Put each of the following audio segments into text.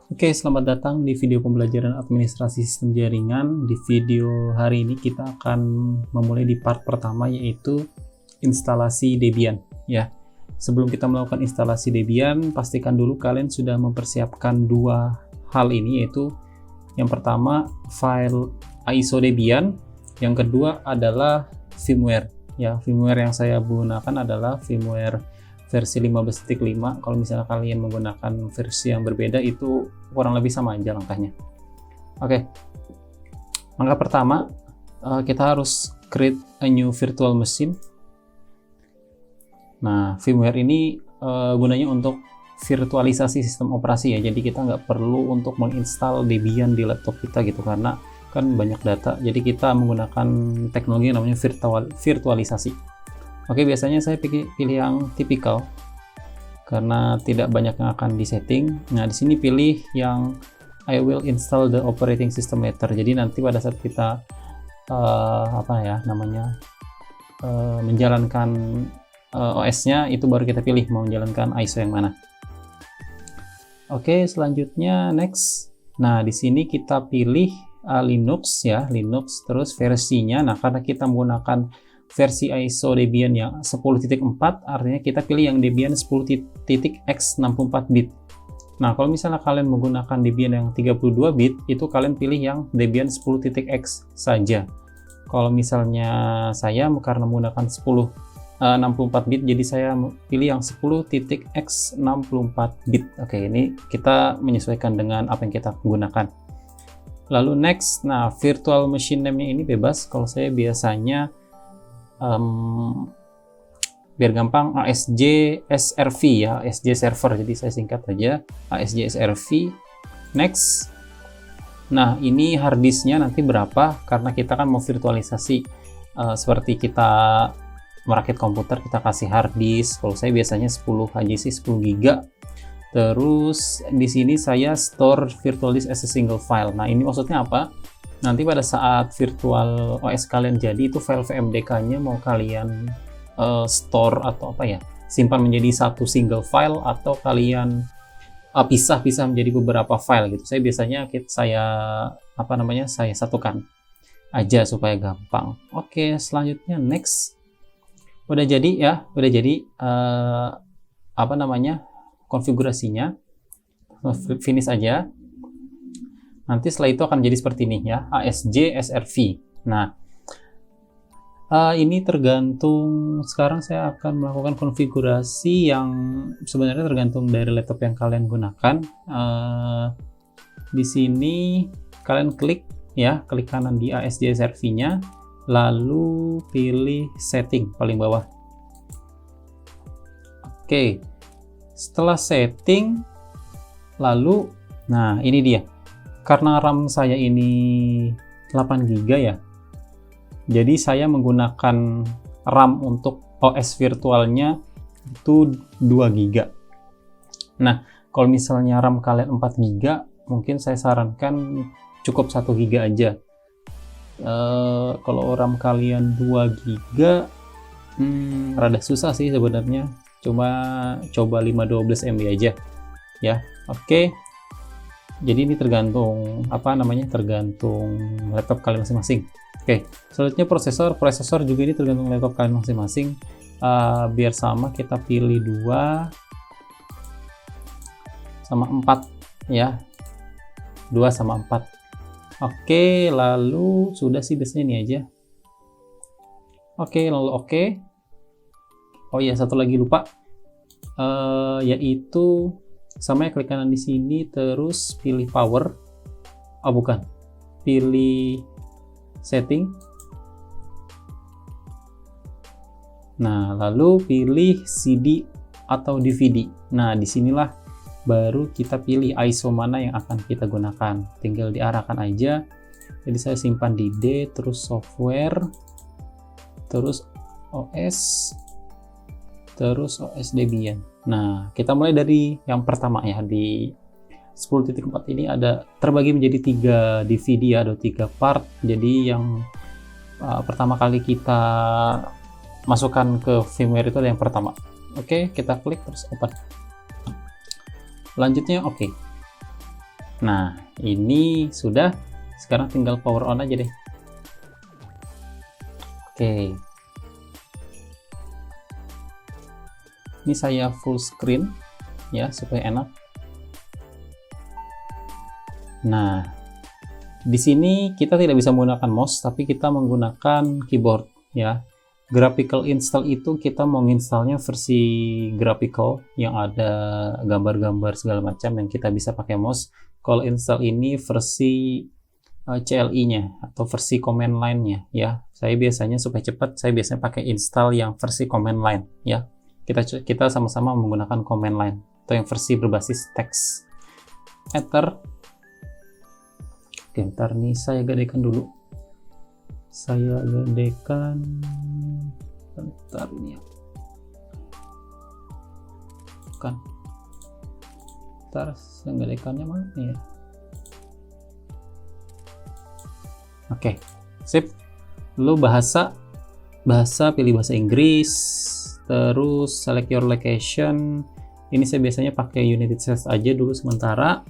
Oke, selamat datang di video pembelajaran administrasi sistem jaringan. Di video hari ini kita akan memulai di part pertama, yaitu instalasi Debian. Ya, sebelum kita melakukan instalasi Debian, pastikan dulu kalian sudah mempersiapkan dua hal ini, yaitu yang pertama file ISO Debian, yang kedua adalah firmware. Ya, firmware yang saya gunakan adalah firmware versi 15.5. Kalau misalnya kalian menggunakan versi yang berbeda, itu kurang lebih sama aja langkahnya. Oke, langkah pertama, kita harus create a new virtual machine. Nah, firmware ini gunanya untuk virtualisasi sistem operasi ya, jadi kita nggak perlu untuk menginstal Debian di laptop kita gitu, karena kan banyak data, jadi kita menggunakan teknologi yang namanya virtualisasi. Oke, biasanya saya pilih yang tipikal karena tidak banyak yang akan disetting. Nah, di sini pilih yang I will install the operating system later. Jadi nanti pada saat kita menjalankan OS-nya, itu baru kita pilih mau menjalankan ISO yang mana. Oke, selanjutnya next. Nah, di sini kita pilih Linux ya, Linux, terus versinya. Nah, karena kita menggunakan versi ISO Debian yang 10.4, artinya kita pilih yang Debian 10.x 64 bit. Nah, kalau misalnya kalian menggunakan Debian yang 32 bit, itu kalian pilih yang Debian 10.x saja. Kalau misalnya saya karena menggunakan 64 bit, jadi saya pilih yang 10.x 64 bit. Oke, ini kita menyesuaikan dengan apa yang kita gunakan. Lalu next, nah virtual machine name-nya ini bebas. Kalau saya biasanya biar gampang ASJ SRV ya, ASJ server, jadi saya singkat aja ASJ SRV. Next. Nah, ini harddisknya nanti berapa, karena kita kan mau virtualisasi seperti kita merakit komputer, kita kasih harddisk. Kalau saya biasanya 10 aja sih, 10 GB. Terus di sini saya store virtual disk as a single file. Nah, ini maksudnya apa? Nanti pada saat virtual OS kalian jadi, itu file VMDK-nya mau kalian store atau simpan menjadi satu single file, atau kalian pisah-pisah menjadi beberapa file gitu. Saya biasanya saya satukan aja supaya gampang. Oke, selanjutnya next. Udah jadi ya, konfigurasinya. Finish aja. Nanti setelah itu akan jadi seperti ini ya, ASJ SRV. Nah, ini tergantung, sekarang saya akan melakukan konfigurasi yang sebenarnya tergantung dari laptop yang kalian gunakan. Di sini kalian klik kanan di ASJ SRV-nya, lalu pilih setting paling bawah. Oke, setelah setting, lalu, nah ini dia. Karena RAM saya ini 8 GB ya, jadi saya menggunakan RAM untuk OS virtualnya itu 2 GB. Nah, kalau misalnya RAM kalian 4 GB, mungkin saya sarankan cukup 1 GB aja. Kalau RAM kalian 2 GB, rada susah sih sebenarnya. Coba 512 MB aja ya. Oke. Jadi ini tergantung laptop kalian masing-masing. Oke, selanjutnya prosesor juga ini tergantung laptop kalian masing-masing. Biar sama, kita pilih 2 sama 4 ya, 2 sama 4. Oke, lalu sudah sih, biasanya ini aja. Oke, lalu oke. Oh ya, satu lagi lupa, yaitu sama ya, klik kanan di sini, terus pilih power. Pilih setting. Nah, lalu pilih CD atau DVD. Nah, disinilah baru kita pilih ISO mana yang akan kita gunakan. Tinggal diarahkan aja. Jadi saya simpan di D, terus software, terus OS, terus OS Debian. Nah, kita mulai dari yang pertama ya. Di 10.4 ini ada terbagi menjadi 3 DVD ya, ada 3 part. Jadi yang pertama kali kita masukkan ke firmware itu ada yang pertama. Oke, kita klik terus open. Selanjutnya oke. Nah, ini sudah. Sekarang tinggal power on aja deh. Oke. Ini saya full screen ya supaya enak. Nah, di sini kita tidak bisa menggunakan mouse, tapi kita menggunakan keyboard ya. Graphical install itu kita mau installnya versi graphical yang ada gambar-gambar segala macam yang kita bisa pakai mouse. Kalau install ini versi CLI-nya atau versi command line-nya ya. Saya biasanya supaya cepat, saya biasanya pakai install yang versi command line ya. Kita sama-sama menggunakan command line atau yang versi berbasis teks. Enter. Oke, ntar nih saya gadekan dulu. Saya gadekan bentar ini ya. Kan. Ntar saya gadekannya mana ya? Oke, sip. Lalu bahasa pilih bahasa Inggris, terus select your location. Ini saya biasanya pakai United States aja dulu sementara.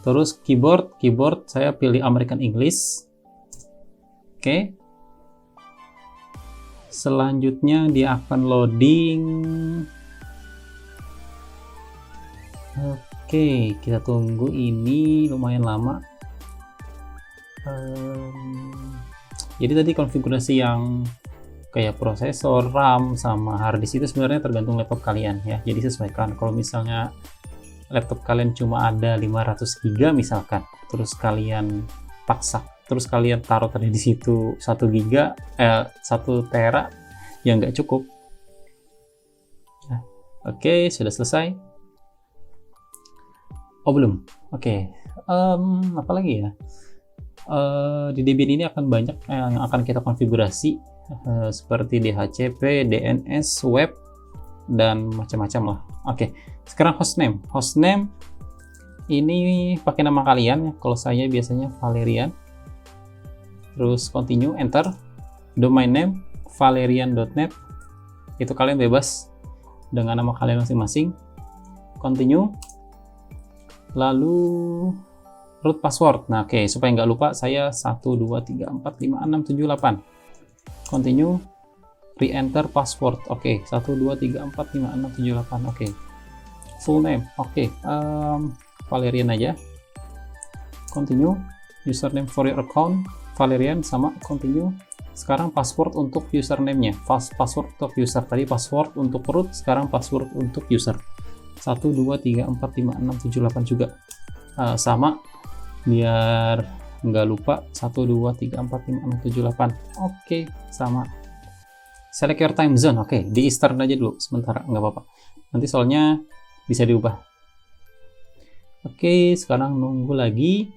Terus keyboard saya pilih American English. Oke. Selanjutnya dia akan loading. Oke, kita tunggu, ini lumayan lama. Jadi tadi konfigurasi yang kayak prosesor, RAM, sama harddisk itu sebenarnya tergantung laptop kalian ya. Jadi sesuaikan. Kalau misalnya laptop kalian cuma ada 500 GB misalkan, terus kalian paksa, terus kalian taruh tadi di situ 1 tera, ya nggak cukup. Nah, oke, sudah selesai. Oh belum. Oke. Apa lagi ya? Di Debian ini akan banyak yang akan kita konfigurasi seperti DHCP, DNS, web, dan macam-macam lah. Oke, sekarang hostname. Hostname ini pakai nama kalian ya. Kalau saya biasanya Valerian. Terus continue, enter. Domain name valerian.net. Itu kalian bebas dengan nama kalian masing-masing. Continue. Lalu root password. Nah, oke, supaya nggak lupa, saya 123456778. Continue. Re-enter password. Oke, 123456778. Oke. Full name. Oke. Valerian aja. Continue. Username for your account Valerian sama. Continue. Sekarang password untuk username-nya. Password untuk user. Tadi password untuk root, sekarang password untuk user. 123456778 juga. Sama. Biar nggak lupa, 123456778. Oke, sama. Select your time zone. Oke, di Eastern aja dulu sementara, nggak apa-apa. Nanti soalnya bisa diubah. Oke, sekarang nunggu lagi.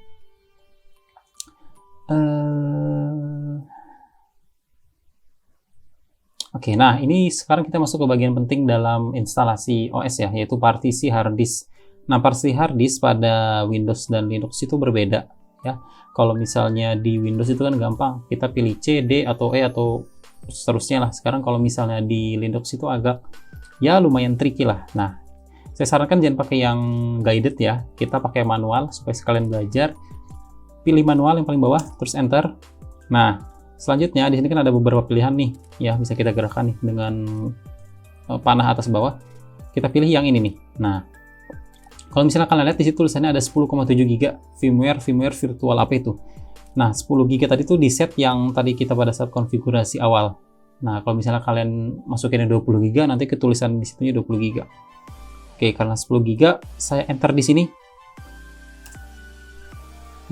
Oke, nah ini sekarang kita masuk ke bagian penting dalam instalasi OS ya, yaitu partisi hard disk. Nah, partisi hard disk pada Windows dan Linux itu berbeda ya. Kalau misalnya di Windows itu kan gampang, kita pilih C, D, atau E, atau seterusnya lah. Sekarang kalau misalnya di Linux itu agak ya lumayan tricky lah. Nah, saya sarankan jangan pakai yang guided ya, kita pakai manual supaya sekalian belajar. Pilih manual yang paling bawah, terus enter. Nah, selanjutnya di sini kan ada beberapa pilihan nih ya, bisa kita gerakkan nih dengan panah atas bawah. Kita pilih yang ini nih. Nah, kalau misalnya kalian lihat di situ tulisannya ada 10,7 GB firmware virtual apa itu. Nah, 10 GB tadi tuh di set yang tadi kita pada saat konfigurasi awal. Nah, kalau misalnya kalian masukin 20 GB, nanti ketulisan di situnya 20 GB. Oke, karena 10 GB, saya enter di sini.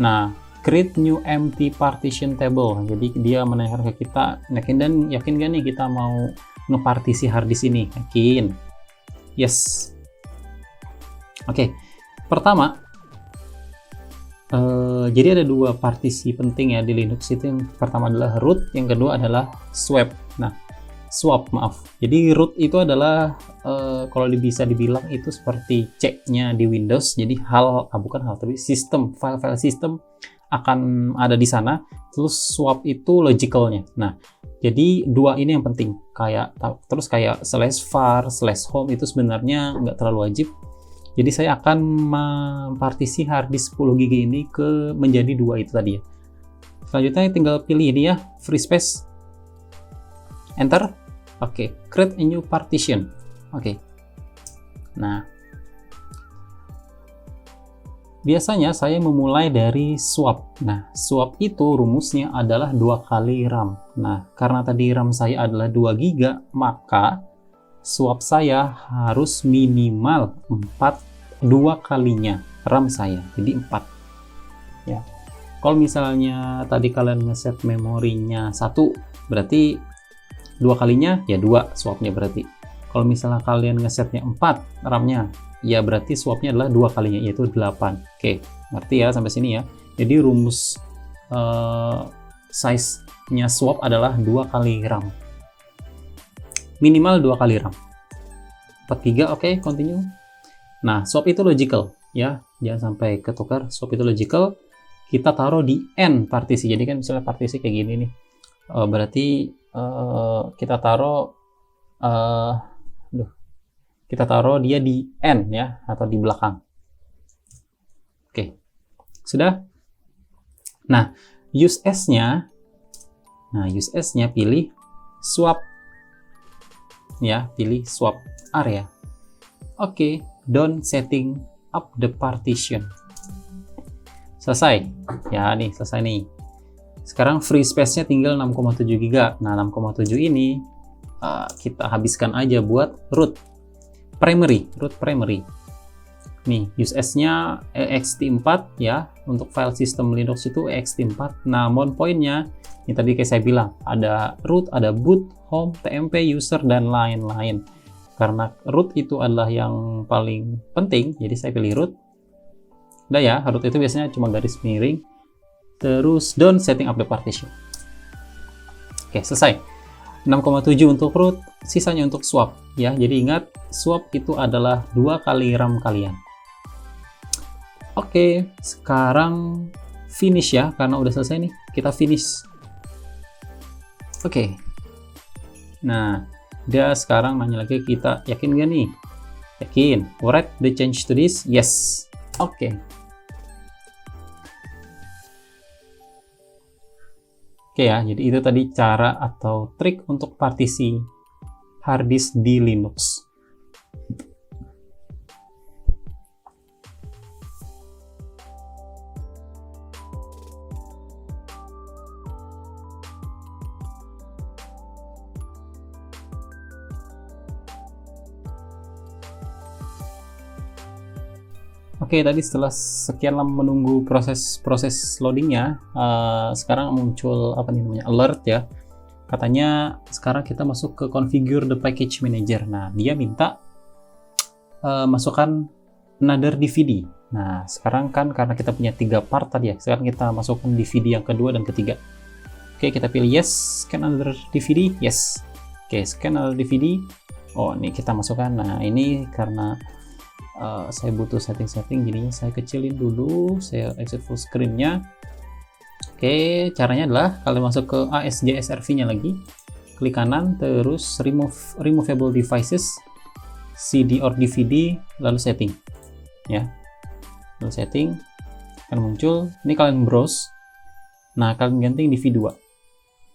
Nah, create new empty partition table. Jadi dia menanyakan ke kita, yakin gak nih kita mau ngepartisi hard disk ini? Yakin? Yes. Oke, pertama, jadi ada dua partisi penting ya di Linux itu. Yang pertama adalah root, yang kedua adalah swap. Nah, swap, maaf. Jadi root itu adalah kalau bisa dibilang itu seperti C-nya di Windows. Jadi tapi sistem, file-file sistem akan ada di sana. Terus swap itu logicalnya. Nah, jadi dua ini yang penting. Kayak /var/home itu sebenarnya nggak terlalu wajib. Jadi saya akan mempartisi harddisk 10 GB ini menjadi 2 itu tadi ya. Selanjutnya tinggal pilih ini ya, free space. Enter. Oke, create a new partition. Oke. Nah, biasanya saya memulai dari swap. Nah, swap itu rumusnya adalah 2 kali RAM. Nah, karena tadi RAM saya adalah 2 GB, maka swap saya harus minimal 2 kalinya RAM saya, jadi 4 ya. Kalau misalnya tadi kalian ngeset memorinya 1, berarti 2 kalinya ya 2 swapnya berarti. Kalau misalnya kalian ngesetnya 4 RAM-nya, ya berarti swapnya adalah 2 kalinya, yaitu 8. Oke, ngerti ya sampai sini ya. Jadi rumus size-nya swap adalah 2 kali RAM. Minimal 2 kali RAM. 43, oke, continue. Nah, swap itu logical ya, jangan sampai ketukar. Swap itu logical, kita taruh di N partisi. Jadi kan misalnya partisi kayak gini nih, berarti kita taruh dia di N ya, atau di belakang. Oke, sudah. Nah, use as-nya pilih swap ya, pilih swap area. Oke, done setting up the partition. Selesai ya, nih selesai nih. Sekarang free space-nya tinggal 6,7 GB. Nah, 6,7 ini kita habiskan aja buat root primary. Nih, use as-nya ext4 ya, untuk file system Linux itu ext4. Nah, mount point-nya ini tadi kayak saya bilang, ada root, ada boot, home, tmp, user, dan lain-lain. Karena root itu adalah yang paling penting, jadi saya pilih root. Udah ya, root itu biasanya cuma garis miring. Terus done setting up the partition. Oke, selesai. 6,7 untuk root, sisanya untuk swap ya. Jadi ingat, swap itu adalah 2 kali RAM kalian. Oke, sekarang finish ya, karena udah selesai nih, kita finish. Oke. Nah, dia sekarang nanya lagi, kita yakin gak nih? Yakin. Write the change to this? Yes. Oke. Oke ya, jadi itu tadi cara atau trik untuk partisi harddisk di Linux. Oke, tadi setelah sekian lama menunggu proses loadingnya, sekarang muncul apa nih namanya, alert ya. Katanya sekarang kita masuk ke configure the package manager. Nah, dia minta masukkan another DVD. Nah, sekarang kan karena kita punya 3 part tadi ya, sekarang kita masukkan DVD yang kedua dan ketiga. Oke, kita pilih yes, scan another DVD, yes. Oke, scan another DVD. Oh, ini kita masukkan. Nah, ini karena saya butuh setting-setting, jadinya saya kecilin dulu, saya exit full screen-nya. Oke, caranya adalah kalian masuk ke ASJ SRV-nya lagi, klik kanan, terus removable devices, CD or DVD, lalu setting ya, lalu setting akan muncul. Ini kalian browse, nah kalian ganti DVD2,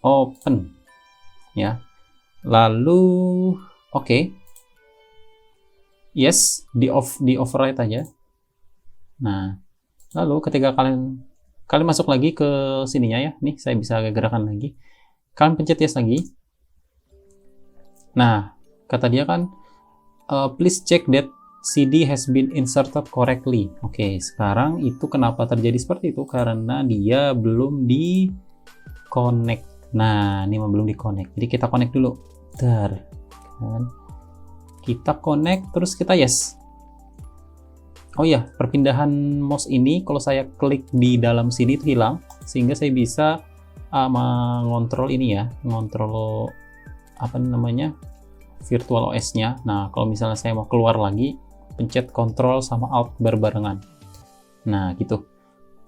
open ya, lalu oke. Yes, di override aja. Nah, lalu ketika kalian masuk lagi ke sininya ya, nih saya bisa gerakan lagi. Kalian pencet yes lagi. Nah, kata dia kan, please check that CD has been inserted correctly. Oke, sekarang itu kenapa terjadi seperti itu? Karena dia belum di connect. Nah, ini belum di connect. Jadi kita connect dulu. Bentar, kan? Kita connect, terus kita yes. Oh iya, perpindahan mouse ini kalau saya klik di dalam sini itu hilang, sehingga saya bisa mengontrol ini ya, mengontrol apa namanya, virtual OS-nya. Nah, kalau misalnya saya mau keluar lagi, pencet Ctrl sama Alt berbarengan. Nah, gitu.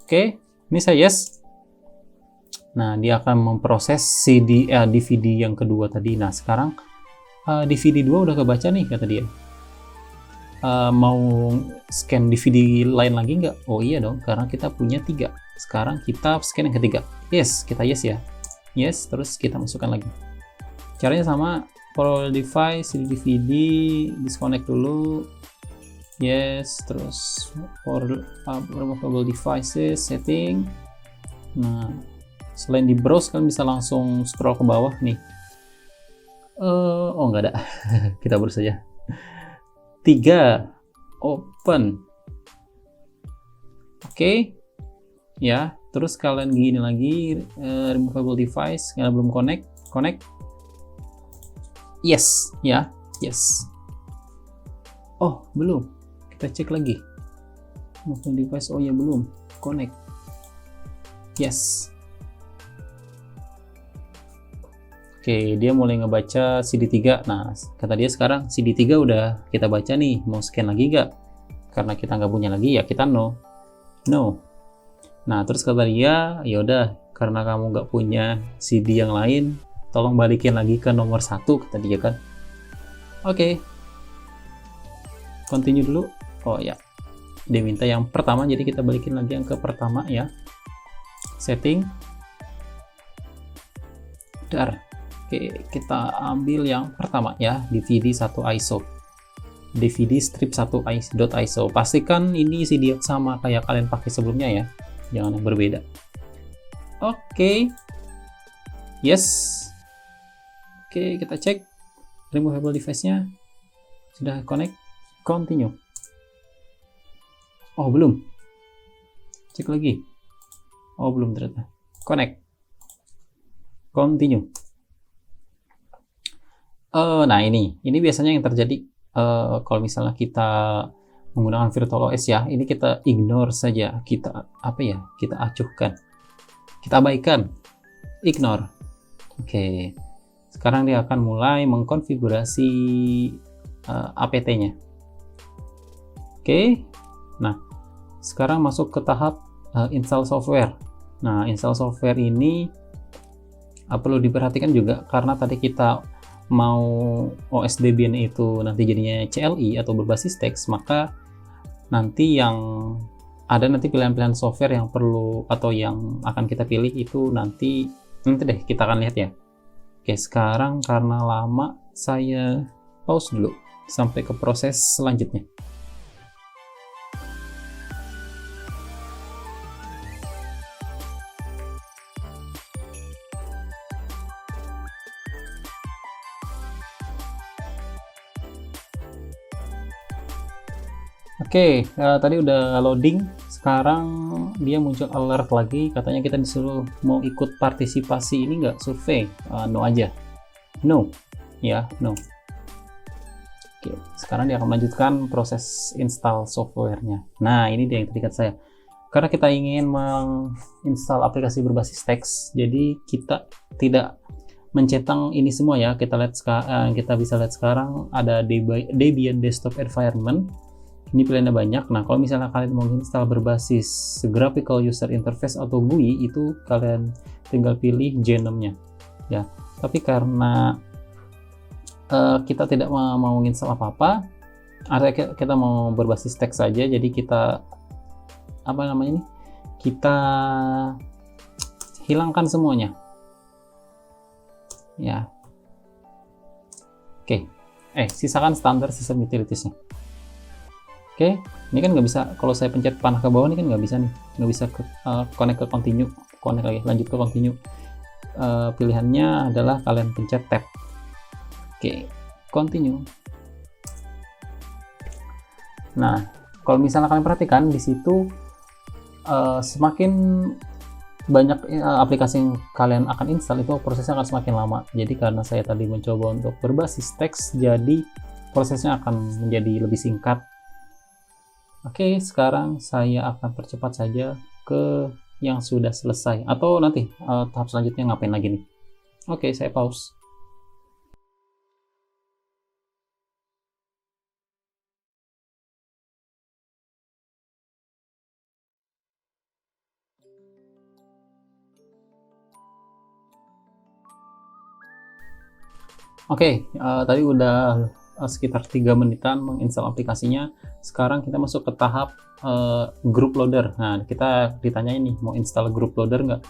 Oke, ini saya yes. Nah, dia akan memproses DVD yang kedua tadi. Nah, sekarang DVD 2 udah kebaca nih, kata dia. mau scan DVD lain lagi nggak? Oh iya dong, karena kita punya 3. Sekarang kita scan yang ketiga. Yes, kita yes ya. Yes, terus kita masukkan lagi. Caranya sama, for device, CD DVD, disconnect dulu. Yes, terus for removable devices, setting. Nah, selain di browse, kalian bisa langsung scroll ke bawah nih. Oh nggak ada. Kita browse saja. 3, open. Oke. Ya, terus kalian gini lagi, removable device, kalian belum connect. Yes, ya, yes. Oh, belum. Kita cek lagi. Removable device, oh ya belum. Connect. Yes. Oke, dia mulai ngebaca CD3. Nah, kata dia sekarang CD3 udah kita baca nih. Mau scan lagi nggak? Karena kita nggak punya lagi, ya kita no. Nah, terus kata dia, yaudah, karena kamu nggak punya CD yang lain, tolong balikin lagi ke nomor 1, kata dia kan. Oke. Continue dulu. Oh ya, dia minta yang pertama, jadi kita balikin lagi yang ke pertama ya. Setting. Dar. Oke, kita ambil yang pertama ya, DVD 1 ISO. DVD strip 1 .ISO. Pastikan ini CD yang sama kayak kalian pakai sebelumnya ya. Jangan yang berbeda. Oke. Yes. Oke, kita cek removable device-nya sudah connect. Continue. Oh, belum. Cek lagi. Oh, belum ternyata. Connect. Continue. Nah, ini biasanya yang terjadi kalau misalnya kita menggunakan VirtualOS ya. Ini kita ignore saja, kita acuhkan, kita abaikan, ignore. Oke, sekarang dia akan mulai mengkonfigurasi apt-nya. Oke, nah sekarang masuk ke tahap install software. Nah, install software ini perlu diperhatikan juga, karena tadi kita mau OS Debian itu nanti jadinya CLI atau berbasis teks, maka nanti yang ada nanti pilihan-pilihan software yang perlu atau yang akan kita pilih itu nanti deh kita akan lihat ya. Oke, sekarang karena lama saya pause dulu sampai ke proses selanjutnya. Oke, tadi udah loading. Sekarang dia muncul alert lagi, katanya kita disuruh mau ikut partisipasi ini nggak, survei. No aja, no ya, no. Oke, sekarang dia akan melanjutkan proses install softwarenya. Nah, ini dia yang tadi kata saya, karena kita ingin menginstal aplikasi berbasis teks, jadi kita tidak mencetang ini semua ya. Kita bisa lihat sekarang ada Debian Desktop Environment. Ini pilihannya banyak. Nah, kalau misalnya kalian mau install berbasis Graphical User Interface atau GUI, itu kalian tinggal pilih Genome-nya ya. Tapi karena kita tidak mau install apa-apa, kita mau berbasis teks saja, jadi kita kita hilangkan semuanya ya. Oke, sisakan standar sistem utilitiesnya. Oke, ini kan nggak bisa, kalau saya pencet panah ke bawah ini kan nggak bisa nih, nggak bisa connect ke continue, connect lagi, lanjut ke continue. Pilihannya adalah kalian pencet tab. Oke, continue. Nah, kalau misalnya kalian perhatikan di situ, semakin banyak aplikasi yang kalian akan install, itu prosesnya akan semakin lama. Jadi karena saya tadi mencoba untuk berbasis teks, jadi prosesnya akan menjadi lebih singkat. Oke, sekarang saya akan percepat saja ke yang sudah selesai, atau nanti tahap selanjutnya ngapain lagi nih. Oke, saya pause. Oke, tadi udah sekitar 3 menitan menginstal aplikasinya. Sekarang kita masuk ke tahap group loader. Nah, kita ditanya ini mau install group loader nggak?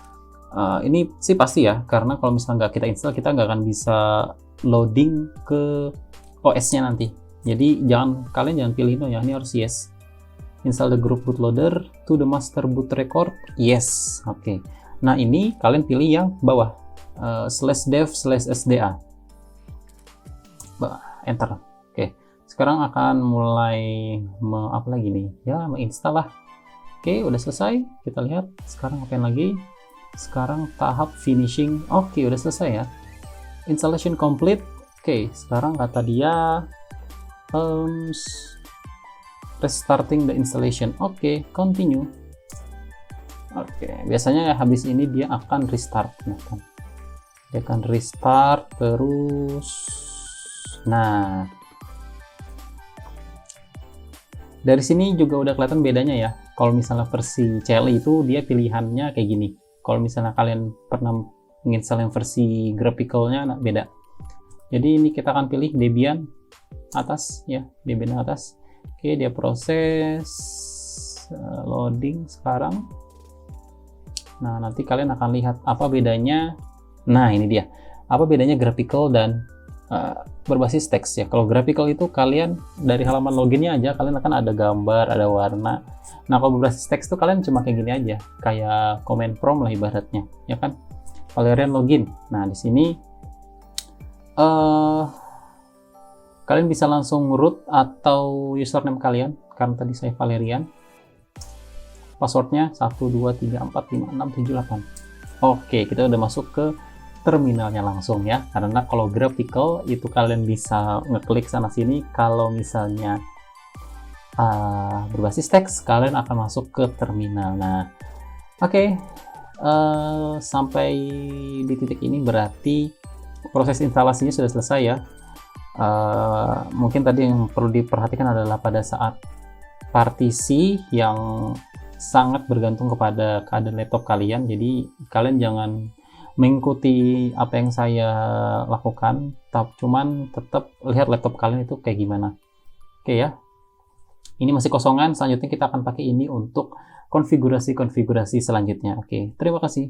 Ini sih pasti ya, karena kalau misalnya nggak kita install, kita nggak akan bisa loading ke OS-nya nanti. Jadi kalian jangan pilih no ya, ini harus yes. Install the group bootloader to the master boot record, yes. Oke. Nah, ini kalian pilih yang bawah, /dev/sda. Enter. Oke. Sekarang akan mulai apa lagi nih? Ya, menginstal lah. Oke, udah selesai. Kita lihat. Sekarang ngapain lagi? Sekarang tahap finishing. Oke, udah selesai ya. Installation complete. Oke, sekarang kata dia restarting the installation. Oke, continue. Oke, biasanya habis ini dia akan restart. Dia akan restart terus. Nah, dari sini juga udah kelihatan bedanya ya. Kalau misalnya versi CLI itu dia pilihannya kayak gini. Kalau misalnya kalian pernah menginstal yang versi graphical-nya, nah beda. Jadi ini kita akan pilih Debian atas ya, Debian atas. Oke, dia proses loading sekarang. Nah, nanti kalian akan lihat apa bedanya. Nah, ini dia. Apa bedanya graphical dan berbasis teks ya. Kalau graphical itu kalian dari halaman loginnya aja kalian akan ada gambar, ada warna. Nah, kalau berbasis teks itu kalian cuma kayak gini aja, kayak command prompt lah ibaratnya, ya kan? Valerian login. Nah, di sini kalian bisa langsung root atau username kalian, karena tadi saya Valerian. Passwordnya 12345678. Oke, kita udah masuk ke terminalnya langsung ya, karena kalau graphical itu kalian bisa ngeklik sana sini. Kalau misalnya berbasis teks, kalian akan masuk ke terminal. Nah, oke, sampai di titik ini berarti proses instalasinya sudah selesai ya. Mungkin tadi yang perlu diperhatikan adalah pada saat partisi yang sangat bergantung kepada keadaan laptop kalian. Jadi kalian jangan mengikuti apa yang saya lakukan, cuman tetap lihat laptop kalian itu kayak gimana. Oke ya, ini masih kosongan. Selanjutnya kita akan pakai ini untuk konfigurasi selanjutnya. Oke, terima kasih.